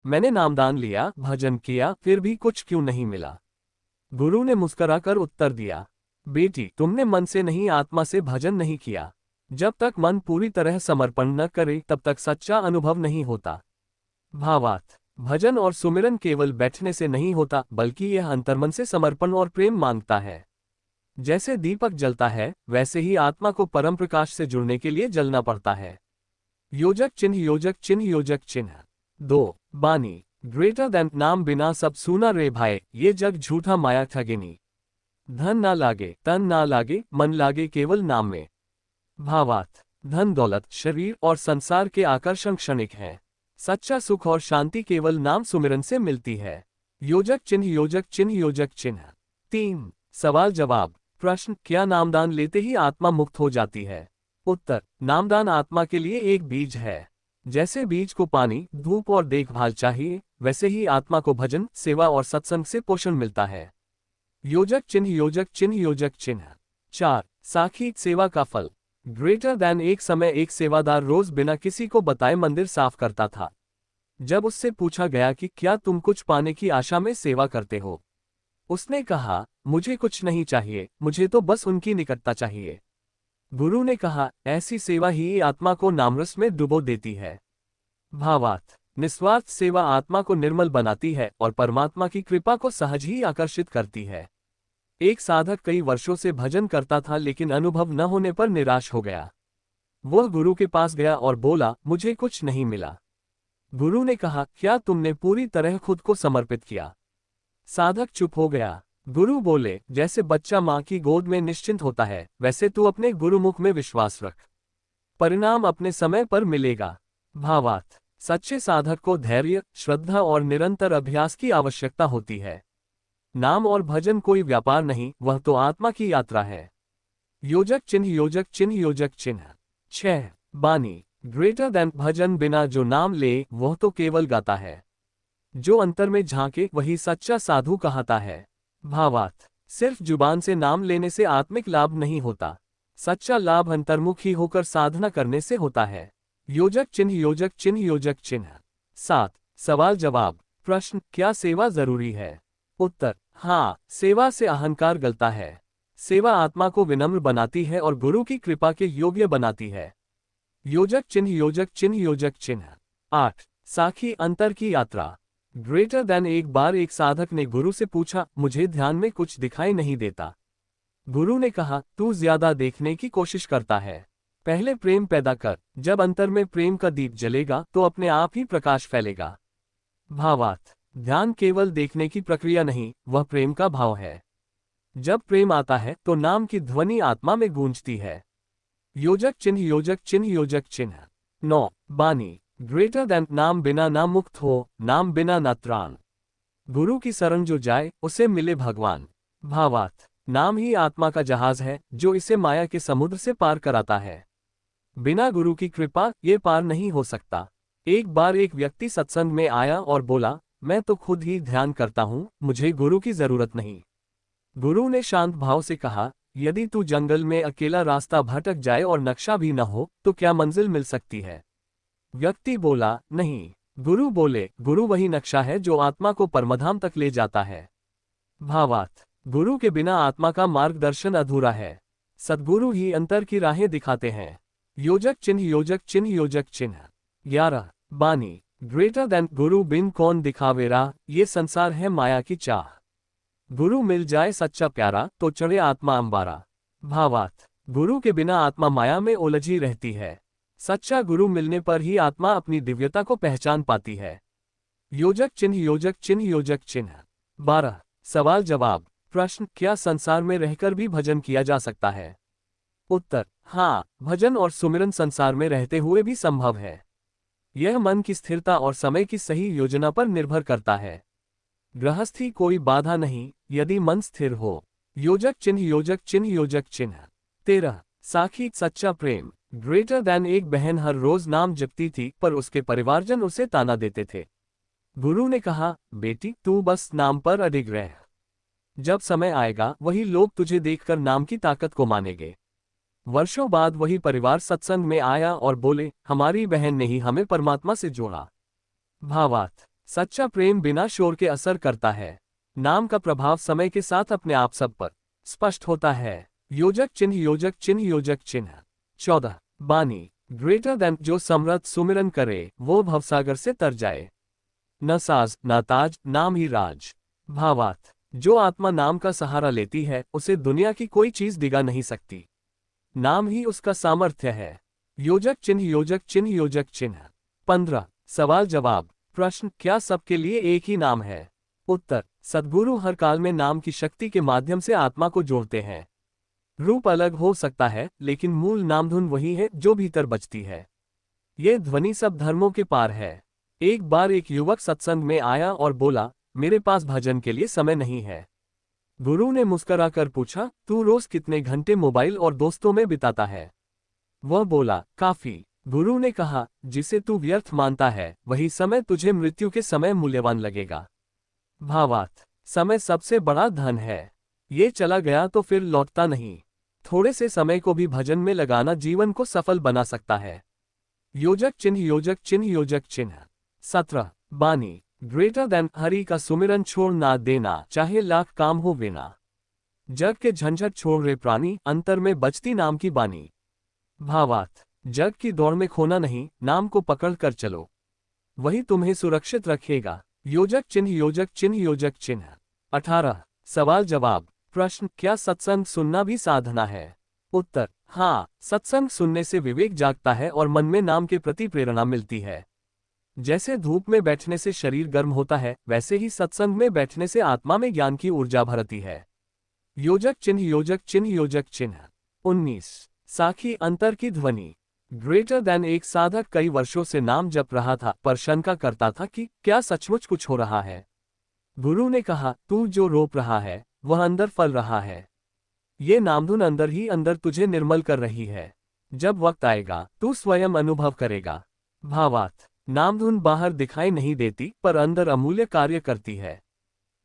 मैंने नामदान लिया, भजन किया, फिर भी कुछ क्यों नहीं मिला? गुरु ने मुस्कुराकर उत्तर दिया, बेटी, तुमने मन से नहीं, आत्मा से भजन नहीं किया। जब तक मन पूरी तरह समर्पण न करे तब तक सच्चा अनुभव नहीं होता। भावार्थ, भजन और सुमिरन केवल बैठने से नहीं होता, बल्कि यह अंतर्मन से समर्पण और प्रेम मांगता है। जैसे दीपक जलता है, वैसे ही आत्मा को परम प्रकाश से जुड़ने के लिए जलना पड़ता है। योजक चिन्ह, योजक चिन्ह, योजक चिन्ह। 2 बानी, ग्रेटर देन। नाम बिना सब सूना रे भाई, ये जग झूठा माया ठगिनी। धन ना लागे, तन ना लागे, मन लागे केवल नाम में। भावार्थ, धन, दौलत, शरीर और संसार के आकर्षण क्षणिक हैं। सच्चा सुख और शांति केवल नाम सुमिरन से मिलती है। योजक चिन्ह, योजक चिन्ह, योजक चिन्ह। 3 सवाल जवाब। प्रश्न, क्या नामदान लेते ही आत्मा मुक्त हो जाती है? उत्तर, नामदान आत्मा के लिए एक बीज है। जैसे बीज को पानी, धूप और देखभाल चाहिए, वैसे ही आत्मा को भजन, सेवा और सत्संग से पोषण मिलता है। योजक चिन्ह, योजक चिन्ह, योजक चिन्ह। 4 साखी, सेवा का फल। Greater than. एक समय एक सेवादार रोज बिना किसी को बताए मंदिर साफ करता था। जब उससे पूछा गया कि क्या तुम कुछ पाने की आशा में सेवा करते हो, उसने कहा, मुझे कुछ नहीं चाहिए, मुझे तो बस उनकी निकटता चाहिए। गुरु ने कहा, ऐसी सेवा ही आत्मा को नामरस में डुबो देती है। भावार्थ, निस्वार्थ सेवा आत्मा को निर्मल बनाती है और परमात्मा की कृपा को सहज ही आकर्षित करती है। एक साधक कई वर्षों से भजन करता था, लेकिन अनुभव न होने पर निराश हो गया। वह गुरु के पास गया और बोला, मुझे कुछ नहीं मिला। गुरु ने कहा, क्या तुमने पूरी तरह खुद को समर्पित किया? साधक चुप हो गया। गुरु बोले, जैसे बच्चा मां की गोद में निश्चिंत होता है, वैसे तू अपने गुरुमुख में विश्वास रख, परिणाम अपने समय पर मिलेगा। भावार्थ, सच्चे साधक को धैर्य, श्रद्धा और निरंतर अभ्यास की आवश्यकता होती है। नाम और भजन कोई व्यापार नहीं, वह तो आत्मा की यात्रा है। योजक चिन्ह, योजक चिन्ह, योजक चिन्ह। 6 बानी, ग्रेटर देन। भजन बिना जो नाम ले, वह तो केवल गाता है। जो अंतर में झांके, वही सच्चा साधु कहता है। भावार्थ, सिर्फ जुबान से नाम लेने से आत्मिक लाभ नहीं होता। सच्चा लाभ अंतर्मुखी होकर साधना करने से होता है। योजक चिन्ह, योजक चिन्ह, योजक चिन्ह। 7 सवाल जवाब। प्रश्न, क्या सेवा जरूरी है? उत्तर, हाँ, सेवा से अहंकार गलता है। सेवा आत्मा को विनम्र बनाती है और गुरु की कृपा के योग्य बनाती है। योजक चिन्ह, योजक चिन्ह, योजक चिन्ह। 8 साखी, अंतर की यात्रा। Greater than. एक बार एक साधक ने गुरु से पूछा, मुझे ध्यान में कुछ दिखाई नहीं देता। गुरु ने कहा, तू ज्यादा देखने की कोशिश करता है। पहले प्रेम पैदा कर, जब अंतर में प्रेम का दीप जलेगा तो अपने आप ही प्रकाश फैलेगा। भावार्थ, ध्यान केवल देखने की प्रक्रिया नहीं, वह प्रेम का भाव है। जब प्रेम आता है तो नाम की ध्वनि आत्मा में गूंजती है। योजक चिन्ह, योजक चिन्ह, योजक चिन्ह। 9 बानी, ग्रेटर देन। नाम बिना ना मुक्त हो, नाम बिना ना त्राण। गुरु की शरण जो जाए, उसे मिले भगवान। भावार्थ, नाम ही आत्मा का जहाज है, जो इसे माया के समुद्र से पार कराता है। बिना गुरु की कृपा ये पार नहीं हो सकता। एक बार एक व्यक्ति सत्संग में आया और बोला, मैं तो खुद ही ध्यान करता हूँ, मुझे गुरु की जरूरत नहीं। गुरु ने शांत भाव से कहा, यदि तू जंगल में अकेला रास्ता भटक जाए और नक्शा भी न हो, तो क्या मंजिल मिल सकती है? व्यक्ति बोला, नहीं। गुरु बोले, गुरु वही नक्शा है जो आत्मा को परमधाम तक ले जाता है। भावार्थ, गुरु के बिना आत्मा का मार्गदर्शन अधूरा है। सद्गुरु ही अंतर की राहें दिखाते हैं। योजक चिन्ह, योजक चिन्ह, योजक चिन्ह। 11 बानी, ग्रेटर देन। गुरु बिन कौन दिखावे राह, ये संसार है माया की चाह। गुरु मिल जाए सच्चा प्यारा, तो चढ़े आत्मा अंबारा। भावार्थ, गुरु के बिना आत्मा माया में उलझी रहती है। सच्चा गुरु मिलने पर ही आत्मा अपनी दिव्यता को पहचान पाती है। योजक चिन्ह, योजक चिन्ह, योजक चिन्ह। 12 सवाल जवाब। प्रश्न, क्या संसार में रहकर भी भजन किया जा सकता है? उत्तर, हाँ, भजन और सुमिरन संसार में रहते हुए भी संभव है। यह मन की स्थिरता और समय की सही योजना पर निर्भर करता है। गृहस्थी कोई बाधा नहीं, यदि मन स्थिर हो। योजक चिन्ह, योजक चिन्ह, योजक चिन्ह। 13 साखी, सच्चा प्रेम। Greater than. एक बहन हर रोज नाम जपती थी, पर उसके परिवारजन उसे ताना देते थे। गुरु ने कहा, बेटी, तू बस नाम पर अडिग रह। जब समय आएगा, वही लोग तुझे देखकर नाम की ताकत को मानेंगे। वर्षों बाद वही परिवार सत्संग में आया और बोले, हमारी बहन ने ही हमें परमात्मा से जोड़ा। भावार्थ, सच्चा प्रेम बिना शोर के असर करता है। नाम का प्रभाव समय के साथ अपने आप सब पर स्पष्ट होता है। योजक चिन्ह योजक चिन्ह योजक चिन्ह। 14 बानी ग्रेटर देन जो समृद्ध सुमिरन करे वो भवसागर से तर जाए। न साज न ताज नाम ही राज। भावार्थ जो आत्मा नाम का सहारा लेती है उसे दुनिया की कोई चीज डिगा नहीं सकती। नाम ही उसका सामर्थ्य है। योजक चिन्ह योजक चिन्ह योजक चिन्ह। 15 सवाल जवाब। प्रश्न क्या सबके लिए एक ही नाम है? उत्तर सद्गुरु हर काल में नाम की शक्ति के माध्यम से आत्मा को जोड़ते हैं। रूप अलग हो सकता है लेकिन मूल नामधुन वही है जो भीतर बजती है। ये ध्वनि सब धर्मों के पार है। एक बार एक युवक सत्संग में आया और बोला, मेरे पास भजन के लिए समय नहीं है। गुरु ने मुस्कुराकर पूछा, तू रोज कितने घंटे मोबाइल और दोस्तों में बिताता है? वह बोला, काफी। गुरु ने कहा, जिसे तू व्यर्थ मानता है वही समय तुझे मृत्यु के समय मूल्यवान लगेगा। भावार्थ समय सबसे बड़ा धन है। ये चला गया तो फिर लौटता नहीं। थोड़े से समय को भी भजन में लगाना जीवन को सफल बना सकता है। योजक चिन्ह योजक चिन्ह योजक चिन्ह। 17 बानी ग्रेटर देन हरि का सुमिरन छोड़ ना देना चाहे लाख काम हो बिना। जग के झंझट छोड़ रे प्राणी अंतर में बजती नाम की बानी। भावार्थ जग की दौड़ में खोना नहीं, नाम को पकड़ कर चलो, वही तुम्हें सुरक्षित रखेगा। योजक चिन्ह योजक चिन्ह योजक चिन्ह। 18 सवाल जवाब। प्रश्न क्या सत्संग सुनना भी साधना है? उत्तर हाँ, सत्संग सुनने से विवेक जागता है और मन में नाम के प्रति प्रेरणा मिलती है। जैसे धूप में बैठने से शरीर गर्म होता है वैसे ही सत्संग में बैठने से आत्मा में ज्ञान की ऊर्जा भरती है। योजक चिन्ह योजक चिन्ह योजक चिन्ह। 19 साखी अंतर की ध्वनि। ग्रेटर देन एक साधक कई वर्षों से नाम जप रहा था पर शंका करता था कि क्या सचमुच कुछ हो रहा है। गुरु ने कहा, तू जो रोप रहा है वह अंदर फल रहा है। ये नामधुन अंदर ही अंदर तुझे निर्मल कर रही है। जब वक्त आएगा तू स्वयं अनुभव करेगा। भावार्थ नामधुन बाहर दिखाई नहीं देती पर अंदर अमूल्य कार्य करती है।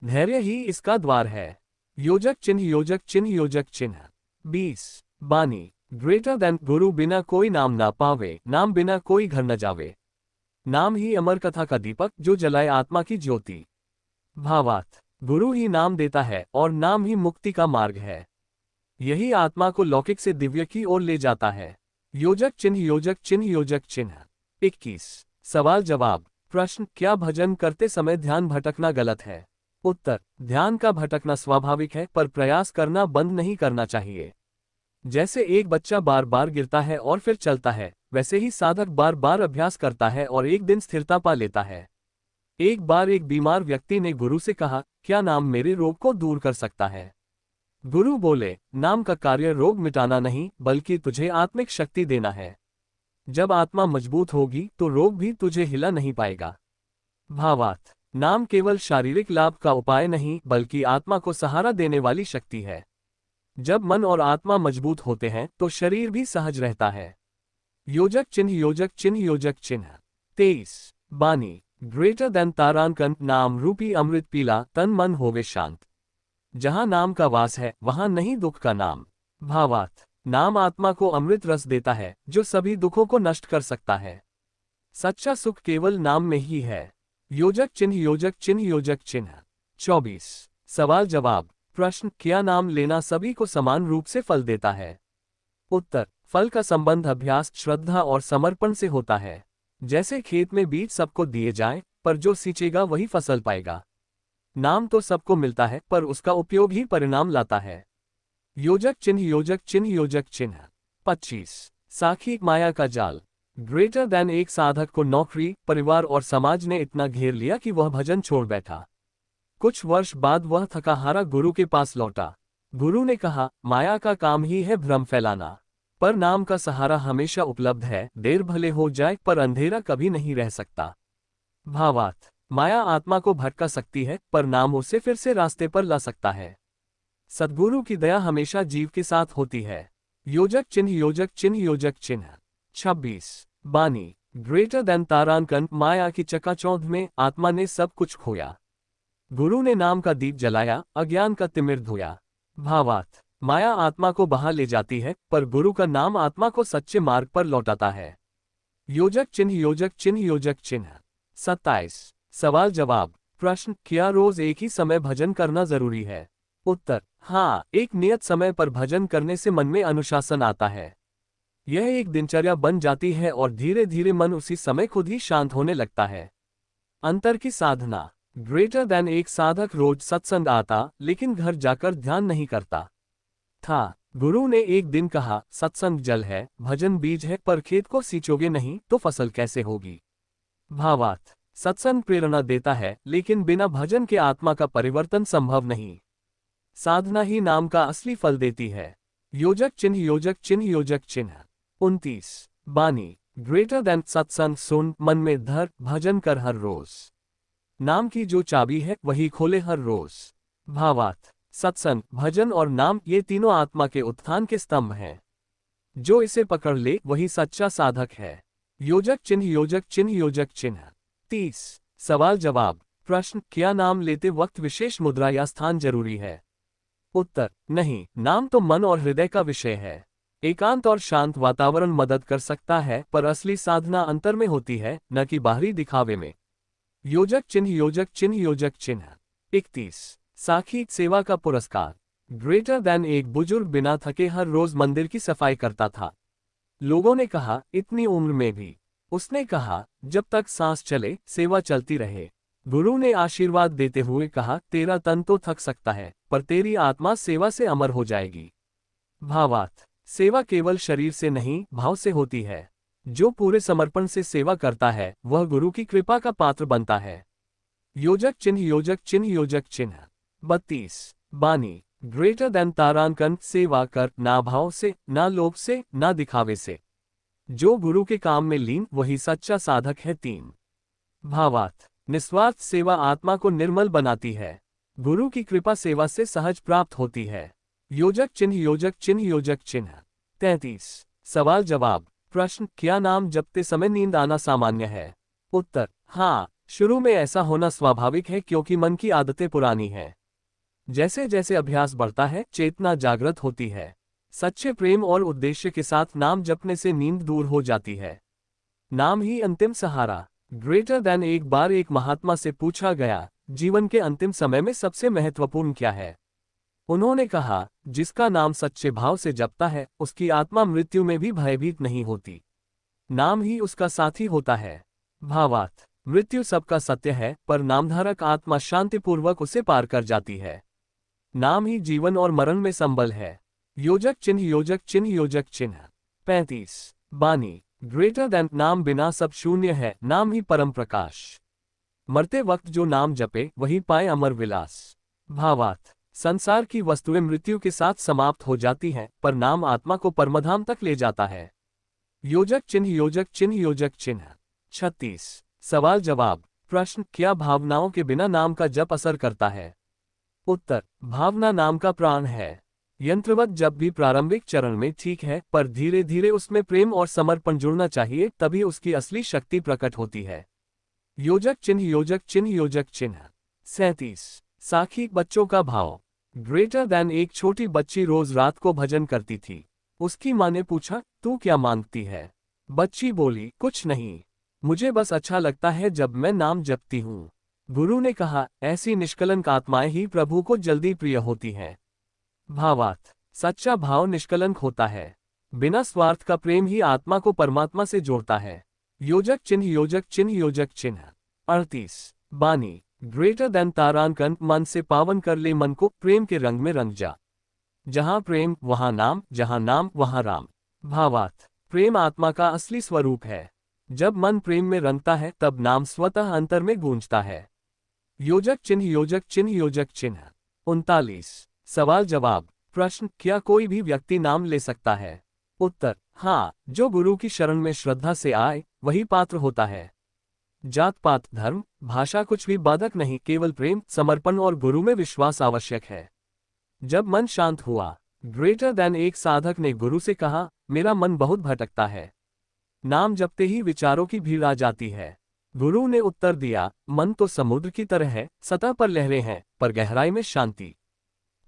धैर्य ही इसका द्वार है। योजक चिन्ह योजक चिन्ह योजक चिन्ह। 20 बानी ग्रेटर देन गुरु बिना कोई नाम ना पावे, नाम बिना कोई घर न जावे। नाम ही अमर कथा का दीपक जो जलाए आत्मा की ज्योति। भावार्थ गुरु ही नाम देता है और नाम ही मुक्ति का मार्ग है। यही आत्मा को लौकिक से दिव्य की ओर ले जाता है। योजक चिन्ह योजक चिन्ह योजक चिन्ह। 21 सवाल जवाब। प्रश्न क्या भजन करते समय ध्यान भटकना गलत है? उत्तर ध्यान का भटकना स्वाभाविक है पर प्रयास करना बंद नहीं करना चाहिए। जैसे एक बच्चा बार बार गिरता है और फिर चलता है वैसे ही साधक बार बार अभ्यास करता है और एक दिन स्थिरता पा लेता है। एक बार एक बीमार व्यक्ति ने गुरु से कहा, क्या नाम मेरे रोग को दूर कर सकता है? गुरु बोले, नाम का कार्य रोग मिटाना नहीं बल्कि तुझे आत्मिक शक्ति देना है। जब आत्मा मजबूत होगी तो रोग भी तुझे हिला नहीं पाएगा। भावार्थ नाम केवल शारीरिक लाभ का उपाय नहीं बल्कि आत्मा को सहारा देने वाली शक्ति है। जब मन और आत्मा मजबूत होते हैं तो शरीर भी सहज रहता है। योजक चिन्ह योजक चिन्ह योजक चिन्ह। 23 बानी ग्रेटर देन तारांकन नाम रूपी अमृत पीला तन मन होवे शांत। जहां नाम का वास है वहां नहीं दुख का नाम। भावार्थ नाम आत्मा को अमृत रस देता है जो सभी दुखों को नष्ट कर सकता है। सच्चा सुख केवल नाम में ही है। योजक चिन्ह योजक चिन्ह योजक चिन्ह। 24 सवाल जवाब। प्रश्न क्या नाम लेना सभी को समान रूप से फल देता है? उत्तर फल का संबंध अभ्यास श्रद्धा और समर्पण से होता है। जैसे खेत में बीज सबको दिए जाएं, पर जो सींचेगा वही फसल पाएगा। नाम तो सबको मिलता है पर उसका उपयोग ही परिणाम लाता है। योजक चिन्ह योजक चिन्ह योजक चिन्ह। 25 साखी माया का जाल। ग्रेटर देन एक साधक को नौकरी परिवार और समाज ने इतना घेर लिया कि वह भजन छोड़ बैठा। कुछ वर्ष बाद वह थका हारा गुरु के पास लौटा। गुरु ने कहा, माया का काम ही है भ्रम फैलाना, पर नाम का सहारा हमेशा उपलब्ध है। देर भले हो जाए पर अंधेरा कभी नहीं रह सकता। भावार्थ माया आत्मा को भटका सकती है पर नाम उसे फिर से रास्ते पर ला सकता है। सद्गुरु की दया हमेशा जीव के साथ होती है। योजक चिन्ह योजक चिन्ह योजक चिन्ह। 26 बानी ग्रेटर देन तारांकन माया की चकाचौंध में आत्मा ने सब कुछ खोया। गुरु ने नाम का दीप जलाया, अज्ञान का तिमिर धोया। भावार्थ माया आत्मा को बहा ले जाती है पर गुरु का नाम आत्मा को सच्चे मार्ग पर लौटाता है। योजक चिन्ह योजक चिन्ह योजक चिन्ह। 27 सवाल जवाब। प्रश्न, क्या रोज एक ही समय भजन करना जरूरी है? उत्तर, हाँ, एक नियत समय पर भजन करने से मन में अनुशासन आता है। यह एक दिनचर्या बन जाती है और धीरे धीरे मन उसी समय खुद ही शांत होने लगता है। अंतर की साधना। ग्रेटर देन एक साधक रोज सत्संग आता लेकिन घर जाकर ध्यान नहीं करता था। गुरु ने एक दिन कहा, सत्संग जल है, भजन बीज है, पर खेत को सींचोगे नहीं तो फसल कैसे होगी? भावार्थ, सत्संग प्रेरणा देता है लेकिन बिना भजन के आत्मा का परिवर्तन संभव नहीं। साधना ही नाम का असली फल देती है। योजक चिन्ह योजक चिन्ह योजक चिन्ह। 29 बानी। ग्रेटर देन सत्संग सुन, मन में धर, भजन कर हर रोज। नाम की जो चाबी है वही खोले हर रोज। भावार्थ, सत्संग, भजन और नाम ये तीनों आत्मा के उत्थान के स्तंभ हैं। जो इसे पकड़ ले वही सच्चा साधक है। योजक चिन्ह योजक चिन्ह योजक चिन्ह। 30 सवाल जवाब। प्रश्न, क्या नाम लेते वक्त विशेष मुद्रा या स्थान जरूरी है? उत्तर, नहीं, नाम तो मन और हृदय का विषय है। एकांत और शांत वातावरण मदद कर सकता है, पर असली साधना अंतर में होती है, न कि बाहरी दिखावे में। योजक चिन्ह योजक चिन्ह योजक चिन्ह। 31 साखी सेवा का पुरस्कार। ग्रेटर देन एक बुजुर्ग बिना थके हर रोज मंदिर की सफाई करता था। लोगों ने कहा, इतनी उम्र में भी? उसने कहा, जब तक सांस चले सेवा चलती रहे। गुरु ने आशीर्वाद देते हुए कहा, तेरा तन तो थक सकता है, पर तेरी आत्मा सेवा से अमर हो जाएगी। भावार्थ, सेवा केवल शरीर से नहीं, भाव से होती है। जो पूरे समर्पण से सेवा करता है वह गुरु की कृपा का पात्र बनता है। योजक चिन्ह योजक चिन्ह योजक चिन्ह। 32 बानी। ग्रेटर देन तारांकन, सेवा कर ना भाव से, ना लोभ से, ना दिखावे से। जो गुरु के काम में लीन वही सच्चा साधक है। 3 भावार्थ, निस्वार्थ सेवा आत्मा को निर्मल बनाती है। गुरु की कृपा सेवा से सहज प्राप्त होती है। योजक चिन्ह योजक चिन्ह योजक चिन्ह। 33 सवाल जवाब। प्रश्न, क्या नाम जपते समय नींद आना सामान्य है? उत्तर, हाँ, शुरू में ऐसा होना स्वाभाविक है क्योंकि मन की आदतें पुरानी हैं। जैसे जैसे अभ्यास बढ़ता है चेतना जागृत होती है। सच्चे प्रेम और उद्देश्य के साथ नाम जपने से नींद दूर हो जाती है। नाम ही अंतिम सहारा। ग्रेटर देन एक बार एक महात्मा से पूछा गया, जीवन के अंतिम समय में सबसे महत्वपूर्ण क्या है? उन्होंने कहा, जिसका नाम सच्चे भाव से जपता है उसकी आत्मा मृत्यु में भी भयभीत नहीं होती। नाम ही उसका साथी होता है। भावार्थ, मृत्यु सबका सत्य है, पर नामधारक आत्मा शांतिपूर्वक उसे पार कर जाती है। नाम ही जीवन और मरण में संबल है। योजक चिन्ह योजक चिन्ह योजक चिन्ह। 35 बानी। ग्रेटर देन नाम बिना सब शून्य है, नाम ही परम प्रकाश। मरते वक्त जो नाम जपे वही पाए अमर विलास। भावार्थ, संसार की वस्तुएं मृत्यु के साथ समाप्त हो जाती हैं, पर नाम आत्मा को परमधाम तक ले जाता है। योजक चिन्ह योजक चिन्ह योजक चिन्ह। 36 सवाल जवाब। प्रश्न, क्या भावनाओं के बिना नाम का जप असर करता है? उत्तर, भावना नाम का प्राण है। यंत्रवत जब भी प्रारंभिक चरण में ठीक है, पर धीरे धीरे उसमें प्रेम और समर्पण जुड़ना चाहिए, तभी उसकी असली शक्ति प्रकट होती है। योजक चिन्ह योजक चिन्ह योजक चिन्ह। 37 साखी बच्चों का भाव। ग्रेटर देन एक छोटी बच्ची रोज रात को भजन करती थी। उसकी माँ ने पूछा, तू क्या मांगती है? बच्ची बोली, कुछ नहीं, मुझे बस अच्छा लगता है जब मैं नाम जपती हूँ। गुरु ने कहा, ऐसी निष्कलंक आत्माएं ही प्रभु को जल्दी प्रिय होती हैं। भावार्थ, सच्चा भाव निष्कलंक होता है। बिना स्वार्थ का प्रेम ही आत्मा को परमात्मा से जोड़ता है। योजक चिन्ह योजक चिन्ह योजक चिन्ह। 38 बानी। ग्रेटर देन तारांकन, मन से पावन कर ले मन को, प्रेम के रंग में रंग जा। जहां प्रेम वहां नाम, जहां नाम वहां राम। भावार्थ, प्रेम आत्मा का असली स्वरूप है। जब मन प्रेम में रंगता है तब नाम स्वतः अंतर में गूंजता है। योजक चिन्ह योजक चिन्ह योजक चिन्ह। 39 सवाल जवाब। प्रश्न, क्या कोई भी व्यक्ति नाम ले सकता है? उत्तर, हाँ, जो गुरु की शरण में श्रद्धा से आए वही पात्र होता है। जात पात धर्म भाषा कुछ भी बाधक नहीं, केवल प्रेम समर्पण और गुरु में विश्वास आवश्यक है। जब मन शांत हुआ, ग्रेटर देन एक साधक ने गुरु से कहा, मेरा मन बहुत भटकता है। नाम जपते ही विचारों की भीड़ आ जाती है। गुरु ने उत्तर दिया, मन तो समुद्र की तरह है, सतह पर लहरें हैं, पर गहराई में शांति।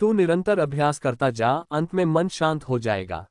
तू निरंतर अभ्यास करता जा, अंत में मन शांत हो जाएगा।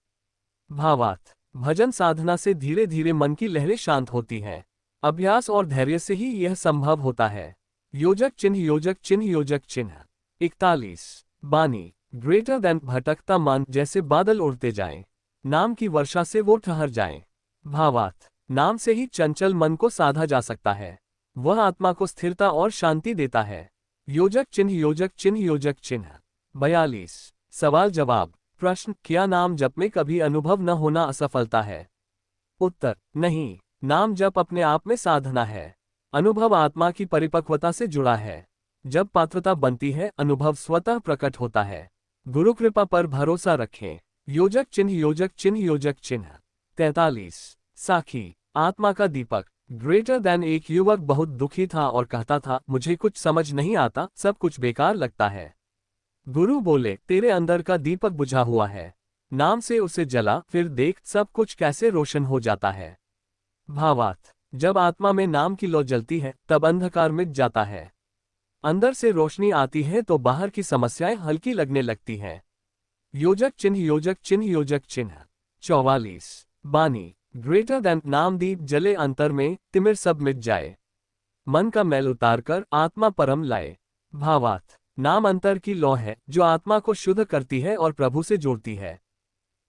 भावार्थ, भजन साधना से धीरे धीरे मन की लहरें शांत होती हैं। अभ्यास और धैर्य से ही यह संभव होता है। योजक चिन्ह योजक चिन्ह योजक चिन्ह। 41। बानी ग्रेटर देन भटकता मन जैसे बादल उड़ते जाएं, नाम की वर्षा से वो ठहर जाएं। भावार्थ, नाम से ही चंचल मन को साधा जा सकता है। वह आत्मा को स्थिरता और शांति देता है। योजक चिन्ह योजक चिन्ह योजक चिन्ह। 42। सवाल जवाब। प्रश्न, क्या नाम जप में कभी अनुभव न होना असफलता है? उत्तर, नहीं। नाम जप अपने आप में साधना है। अनुभव आत्मा की परिपक्वता से जुड़ा है। जब पात्रता बनती है, अनुभव स्वतः प्रकट होता है। गुरु कृपा पर भरोसा रखें। योजक चिन्ह योजक चिन्ह योजक चिन्ह। 43। साखी आत्मा का दीपक ग्रेटर देन। एक युवक बहुत दुखी था और कहता था, मुझे कुछ समझ नहीं आता, सब कुछ बेकार लगता है। गुरु बोले, तेरे अंदर का दीपक बुझा हुआ है, नाम से उसे जला, फिर देख सब कुछ कैसे रोशन हो जाता है। भावार्थ, जब आत्मा में नाम की लौ जलती है, तब अंधकार मिट जाता है। अंदर से रोशनी आती है तो बाहर की समस्याएं हल्की लगने लगती हैं। योजक चिन्ह योजक चिन्ह योजक चिन्ह। 44। बानी ग्रेटर देन। नाम दीप जले अंतर में, तिमिर सब मिट जाए, मन का मैल उतार कर आत्मा परम लाए। भावार्थ, नाम अंतर की लौ है जो आत्मा को शुद्ध करती है और प्रभु से जोड़ती है।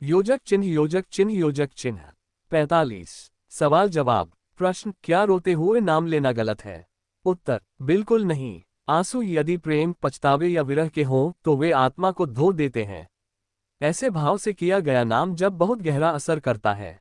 योजक चिन्ह योजक चिन्ह योजक चिन्ह। 45। सवाल जवाब। प्रश्न, क्या रोते हुए नाम लेना गलत है? उत्तर, बिल्कुल नहीं। आंसू यदि प्रेम, पछतावे या विरह के हों तो वे आत्मा को धो देते हैं। ऐसे भाव से किया गया नाम जब बहुत गहरा असर करता है।